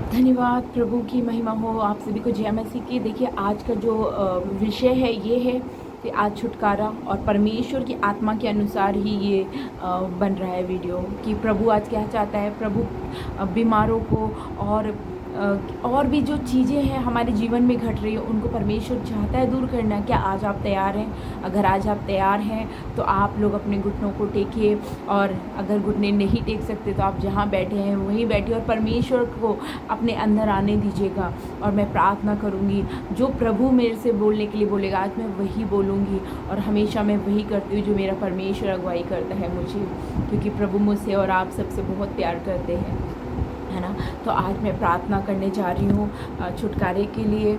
धन्यवाद। प्रभु की महिमा हो, आप सभी को जय मसीह की। देखिए आज का जो विषय है ये है कि आज छुटकारा और परमेश्वर की आत्मा के अनुसार ही ये बन रहा है वीडियो कि प्रभु आज क्या चाहता है। प्रभु बीमारों को और भी जो चीज़ें हैं हमारे जीवन में घट रही है उनको परमेश्वर चाहता है दूर करना। क्या आज आप तैयार हैं? अगर आज आप तैयार हैं तो आप लोग अपने घुटनों को टेकिए, और अगर घुटने नहीं टेक सकते तो आप जहाँ बैठे हैं वहीं बैठिए और परमेश्वर को अपने अंदर आने दीजिएगा। और मैं प्रार्थना करूँगी, जो प्रभु मेरे से बोलने के लिए बोलेगा आज मैं वही बोलूँगी, और हमेशा मैं वही करती हूँ जो मेरा परमेश्वर अगुवाई करता है मुझे, क्योंकि प्रभु मुझसे और आप सबसे बहुत प्यार करते हैं, है ना। तो आज मैं प्रार्थना करने जा रही हूँ छुटकारे के लिए।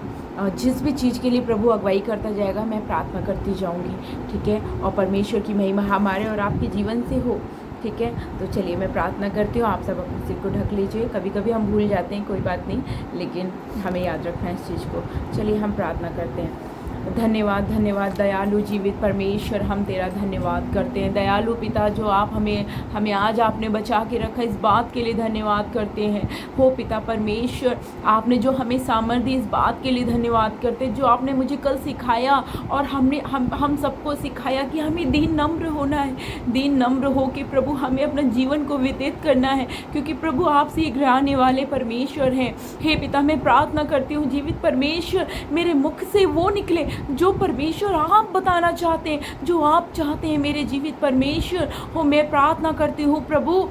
जिस भी चीज़ के लिए प्रभु अगुवाई करता जाएगा मैं प्रार्थना करती जाऊँगी, ठीक है। और परमेश्वर की महिमा हमारे और आपके जीवन से हो, ठीक है। तो चलिए मैं प्रार्थना करती हूँ। आप सब अपने सिर को ढक लीजिए। कभी कभी हम भूल जाते हैं, कोई बात नहीं, लेकिन हमें याद रखना है इस चीज़ को। चलिए हम प्रार्थना करते हैं। धन्यवाद, धन्यवाद दयालु जीवित परमेश्वर, हम तेरा धन्यवाद करते हैं। दयालु पिता, जो आप हमें आज आपने बचा के रखा, इस बात के लिए धन्यवाद करते हैं। हो पिता परमेश्वर, आपने जो हमें सामर्थ्य दी इस बात के लिए धन्यवाद करते हैं। जो आपने मुझे कल सिखाया और हम सबको सिखाया कि हमें दीन नम्र होना है, दीन नम्र हो के प्रभु हमें अपना जीवन को व्यतीत करना है, क्योंकि प्रभु आपसे घिराने वाले परमेश्वर हैं। हे पिता, मैं प्रार्थना करती हूँ जीवित परमेश्वर, मेरे मुख से वो निकले जो परमेश्वर आप बताना चाहते हैं, जो आप चाहते हैं मेरे जीवित परमेश्वर हो। मैं प्रार्थना करती हूँ प्रभु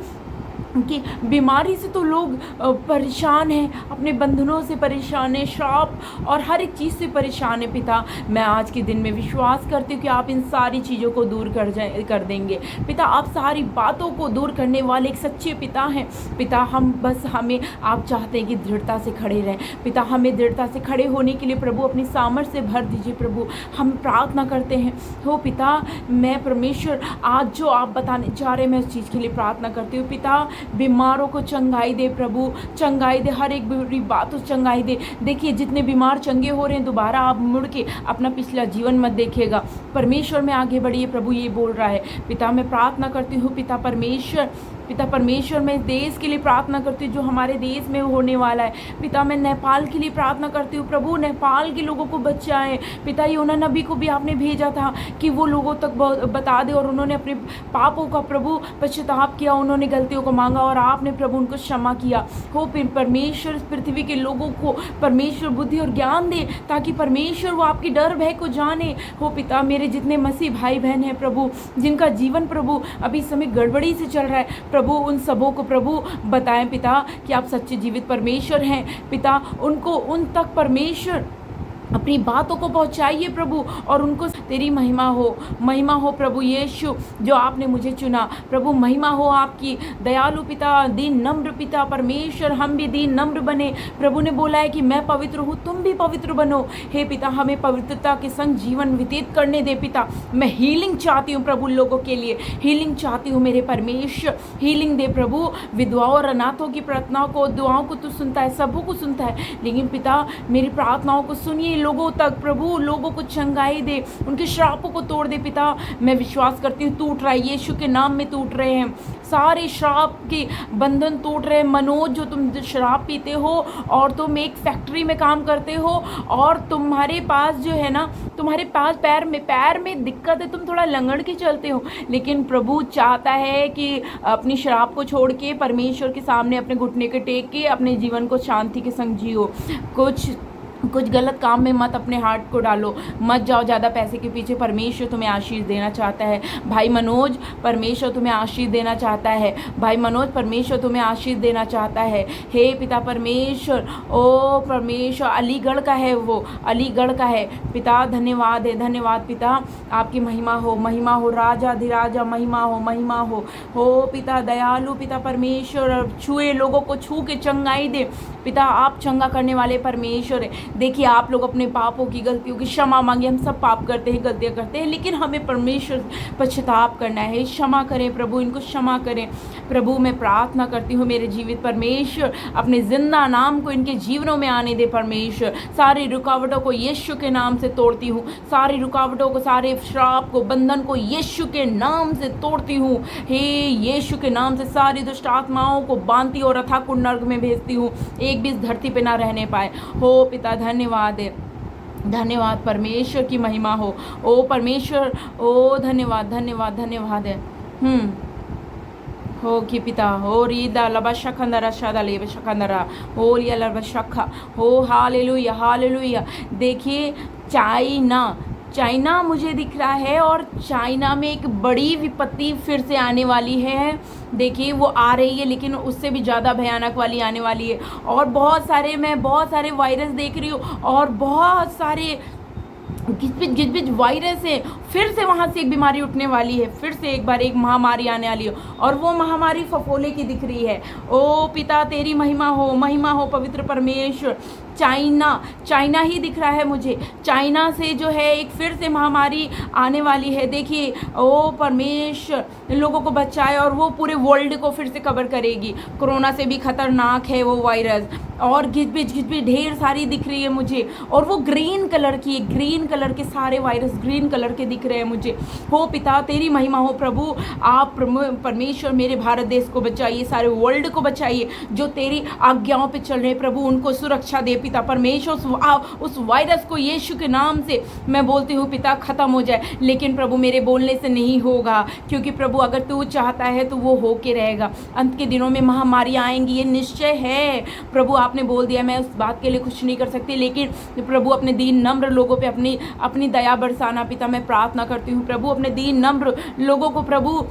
कि बीमारी से तो लोग परेशान हैं, अपने बंधनों से परेशान हैं, श्राप और हर एक चीज़ से परेशान है। पिता, मैं आज के दिन में विश्वास करती हूँ कि आप इन सारी चीज़ों को दूर कर देंगे। पिता, आप सारी बातों को दूर करने वाले एक सच्चे पिता हैं। पिता, हमें आप चाहते हैं कि दृढ़ता से खड़े रहें। पिता, हमें दृढ़ता से खड़े होने के लिए प्रभु अपनी सामर्थ्य से भर दीजिए। प्रभु, हम प्रार्थना करते हैं। हो पिता, मैं परमेश्वर आज जो आप बताने जा रहे हैं मैं उस चीज़ के लिए प्रार्थना करती हूँ। पिता, बीमारों को चंगाई दे प्रभु, चंगाई दे, हर एक बुरी बातों चंगाई दे। देखिए जितने बीमार चंगे हो रहे हैं, दोबारा आप मुड़ के अपना पिछला जीवन मत देखिएगा। परमेश्वर में आगे बढ़िए, प्रभु ये बोल रहा है। पिता, मैं प्रार्थना करती हूँ पिता परमेश्वर, मैं देश के लिए प्रार्थना करती हूँ जो हमारे देश में होने वाला है। पिता, मैं नेपाल के लिए प्रार्थना करती हूँ प्रभु, नेपाल के लोगों को बचाएं। पिता, यूना नबी को भी आपने भेजा था कि वो लोगों तक बता दे, और उन्होंने अपने पापों का प्रभु पश्चाताप किया, उन्होंने गलतियों को मांगा और आपने प्रभु उनको क्षमा किया। हो परमेश्वर, इस पृथ्वी के लोगों को परमेश्वर बुद्धि और ज्ञान दे, ताकि परमेश्वर वो आपकी डर भय को जाने। हो पिता, मेरे जितने मसीह भाई बहन हैं प्रभु, जिनका जीवन प्रभु अभी समय गड़बड़ी से चल रहा है प्रभु, उन सबों को प्रभु बताएं पिता कि आप सच्चे जीवित परमेश्वर हैं। पिता, उन तक परमेश्वर अपनी बातों को पहुंचाइए प्रभु, और उनको तेरी महिमा हो प्रभु यीशु, जो आपने मुझे चुना प्रभु। महिमा हो आपकी। दयालु पिता, दीन नम्र पिता परमेश्वर, हम भी दीन नम्र बने। प्रभु ने बोला है कि मैं पवित्र हूँ, तुम भी पवित्र बनो। हे पिता, हमें पवित्रता के संग जीवन व्यतीत करने दे। पिता, मैं हीलिंग चाहती हूँ प्रभु, लोगों के लिए हीलिंग चाहती हूँ मेरे परमेश्वर, हीलिंग दे प्रभु। विधवाओं और अनाथों की प्रार्थनाओं को, दुआओं को तू सुनता है, सबों को सुनता है, लेकिन पिता मेरी प्रार्थनाओं को सुनिए। लोगों तक प्रभु, लोगों को चंगाई दे, उनके श्रापों को तोड़ दे। पिता, मैं विश्वास करती हूँ टूट रहा है, यीशु के नाम में टूट रहे हैं सारे श्राप के बंधन, टूट रहे हैं। मनोज, जो तुम शराब पीते हो और तुम एक फैक्ट्री में काम करते हो, और तुम्हारे पास जो है ना, तुम्हारे पास पैर में दिक्कत है, तुम थोड़ा लंगड़ के चलते हो, लेकिन प्रभु चाहता है कि अपनी शराब को छोड़ के परमेश्वर के सामने अपने घुटने के टेक के अपने जीवन को शांति के संग जियो। कुछ गलत काम में मत अपने हार्ट को डालो, मत जाओ ज़्यादा पैसे के पीछे। परमेश्वर तुम्हें आशीष देना चाहता है भाई मनोज, परमेश्वर तुम्हें आशीष देना चाहता है भाई मनोज, परमेश्वर तुम्हें आशीष देना चाहता है। हे पिता परमेश्वर, ओ परमेश्वर, अलीगढ़ का है वो, अलीगढ़ का है पिता। धन्यवाद है, धन्यवाद पिता, आपकी महिमा हो राजा अधिराजा, महिमा हो पिता। दयालु पिता परमेश्वर, छुए लोगों को, छू के चंगाई दे पिता। आप चंगा करने वाले परमेश्वर है। देखिए आप लोग अपने पापों की, गलतियों की क्षमा मांगे। हम सब पाप करते हैं, गलतियाँ करते हैं, लेकिन हमें परमेश्वर पश्चाताप करना है। क्षमा करें प्रभु, इनको क्षमा करें प्रभु। मैं प्रार्थना करती हूँ मेरे जीवित परमेश्वर अपने जिंदा नाम को इनके जीवनों में आने दे परमेश्वर। सारी रुकावटों को यीशु के नाम से तोड़ती हूँ, सारी रुकावटों को, सारे श्राप को, बंधन को यीशु के नाम से तोड़ती हूँ। हे यीशु के नाम से सारी दुष्ट आत्माओं को बांधती और अथाह कुंड नर्क में भेजती हूँ, एक भी इस धरती पे ना रहने पाए। हो पिता धन्यवाद है, धन्यवाद परमेश्वर की महिमा हो। ओ परमेश्वर, ओ धन्यवाद धन्यवाद धन्यवाद है। हो कि पिता हो रीदा लबा शखंदरा शादा लेब शखंदरा हो लिया लबा शखा हो हालेलुया हालेलुया। देखिए चाइना मुझे दिख रहा है और चाइना में एक बड़ी विपत्ति फिर से आने वाली है। देखिए वो आ रही है, लेकिन उससे भी ज़्यादा भयानक वाली आने वाली है। और बहुत सारे वायरस देख रही हूँ और बहुत सारे गिजबिज वायरस है। फिर से वहाँ से एक बीमारी उठने वाली है, फिर से एक बार एक महामारी आने वाली है और वो महामारी फफोले की दिख रही है। ओ पिता तेरी महिमा हो पवित्र परमेश्वर। चाइना ही दिख रहा है मुझे। चाइना से जो है एक फिर से महामारी आने वाली है। देखिए ओ परमेश्वर लोगों को बचाए और वो पूरे वर्ल्ड को फिर से कवर करेगी। कोरोना से भी खतरनाक है वो वायरस। और घिसपिच ढेर सारी दिख रही है मुझे, और वो ग्रीन कलर की है, ग्रीन कलर के सारे वायरस ग्रीन कलर के दिख रहे हैं मुझे। हो पिता तेरी महिमा हो प्रभु। आप परमेश्वर मेरे भारत देश को बचाइए, सारे वर्ल्ड को बचाइए। जो तेरी आज्ञाओं पे चल रहे प्रभु उनको सुरक्षा दे पिता परमेश्वर। उस वायरस को यीशु के नाम से मैं बोलती हूँ पिता खत्म हो जाए। लेकिन प्रभु मेरे बोलने से नहीं होगा, क्योंकि प्रभु अगर तू चाहता है तो वो होके रहेगा। अंत के दिनों में महामारी आएंगी, ये निश्चय है प्रभु। आपने बोल दिया, मैं उस बात के लिए कुछ नहीं कर सकती, लेकिन प्रभु अपने दीन नम्र लोगों पे अपनी दया बरसाना पिता। मैं प्रार्थना करती हूँ प्रभु अपने दीन नम्र लोगों को प्रभु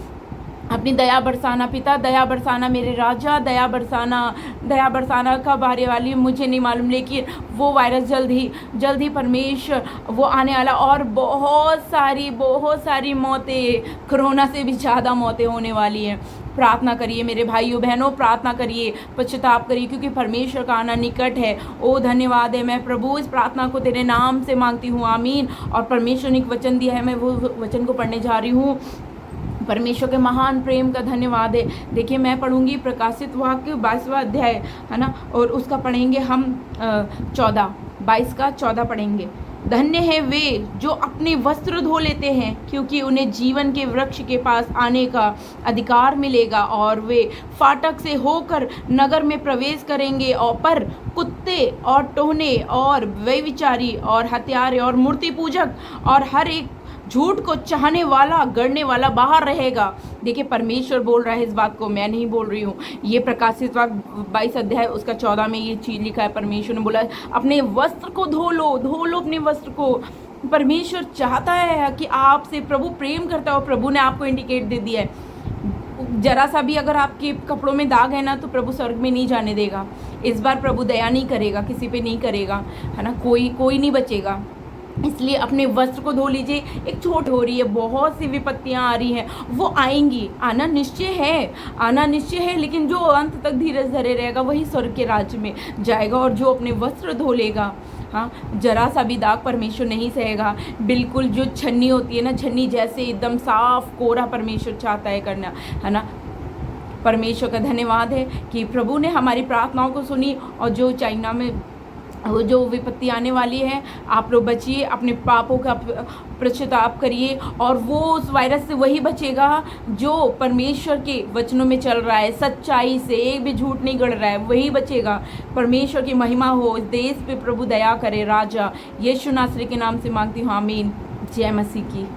अपनी दया बरसाना पिता। दया बरसाना मेरे राजा, दया बरसाना कब आने वाली मुझे नहीं मालूम, लेकिन वो वायरस जल्द ही परमेश्वर वो आने वाला। और बहुत सारी मौतें, कोरोना से भी ज़्यादा मौतें होने वाली हैं। प्रार्थना करिए मेरे भाइयों बहनों, प्रार्थना करिए, पश्चाताप करिए, क्योंकि परमेश्वर का आना निकट है। ओ धन्यवाद है। मैं प्रभु इस प्रार्थना को तेरे नाम से मांगती हूँ, आमीन। और परमेश्वर ने एक वचन दिया है, मैं वो वचन को पढ़ने जा रही हूँ। परमेश्वर के महान प्रेम का धन्यवाद है। देखिए मैं पढ़ूंगी प्रकाशित वाक्य 22वां अध्याय है ना, और उसका पढ़ेंगे हम 22 का 14 पढ़ेंगे। धन्य है वे जो अपने वस्त्र धो लेते हैं, क्योंकि उन्हें जीवन के वृक्ष के पास आने का अधिकार मिलेगा और वे फाटक से होकर नगर में प्रवेश करेंगे। और पर कुत्ते और टोहने और व्यभिचारी और हत्यारे और मूर्ति पूजक और हर एक झूठ को चाहने वाला, गढ़ने वाला बाहर रहेगा। देखिए परमेश्वर बोल रहा है इस बात को, मैं नहीं बोल रही हूँ। ये प्रकाशित वाक्य 22 अध्याय उसका 14 में ये चीज़ लिखा है। परमेश्वर ने बोला अपने वस्त्र को धो लो अपने वस्त्र को। परमेश्वर चाहता है कि आपसे, प्रभु प्रेम करता है और प्रभु ने आपको इंडिकेट दे दिया है। जरा सा भी अगर आपके कपड़ों में दाग है ना, तो प्रभु स्वर्ग में नहीं जाने देगा। इस बार प्रभु दया नहीं करेगा, किसी पे नहीं करेगा, है ना, कोई नहीं बचेगा। इसलिए अपने वस्त्र को धो लीजिए। एक छोट हो रही है, बहुत सी विपत्तियां आ रही हैं, वो आएंगी, आना निश्चय है, लेकिन जो अंत तक धीरज धरे रहेगा वही स्वर्ग के राज्य में जाएगा। और जो अपने वस्त्र धो लेगा, हाँ, जरा सा भी दाग परमेश्वर नहीं सहेगा। बिल्कुल जो छन्नी होती है ना, छन्नी जैसे एकदम साफ कोरा परमेश्वर चाहता है करना, है ना। परमेश्वर का धन्यवाद है कि प्रभु ने हमारी प्रार्थनाओं को सुनी। और जो चाइना में वो जो विपत्ति आने वाली है, आप लोग बचिए, अपने पापों का पश्चाताप करिए, और वो उस वायरस से वही बचेगा जो परमेश्वर के वचनों में चल रहा है, सच्चाई से, एक भी झूठ नहीं गढ़ रहा है, वही बचेगा। परमेश्वर की महिमा हो, इस देश पे प्रभु दया करे। राजा यीशु नासरी के नाम से मांगती हूँ, आमीन। जय मसीह की।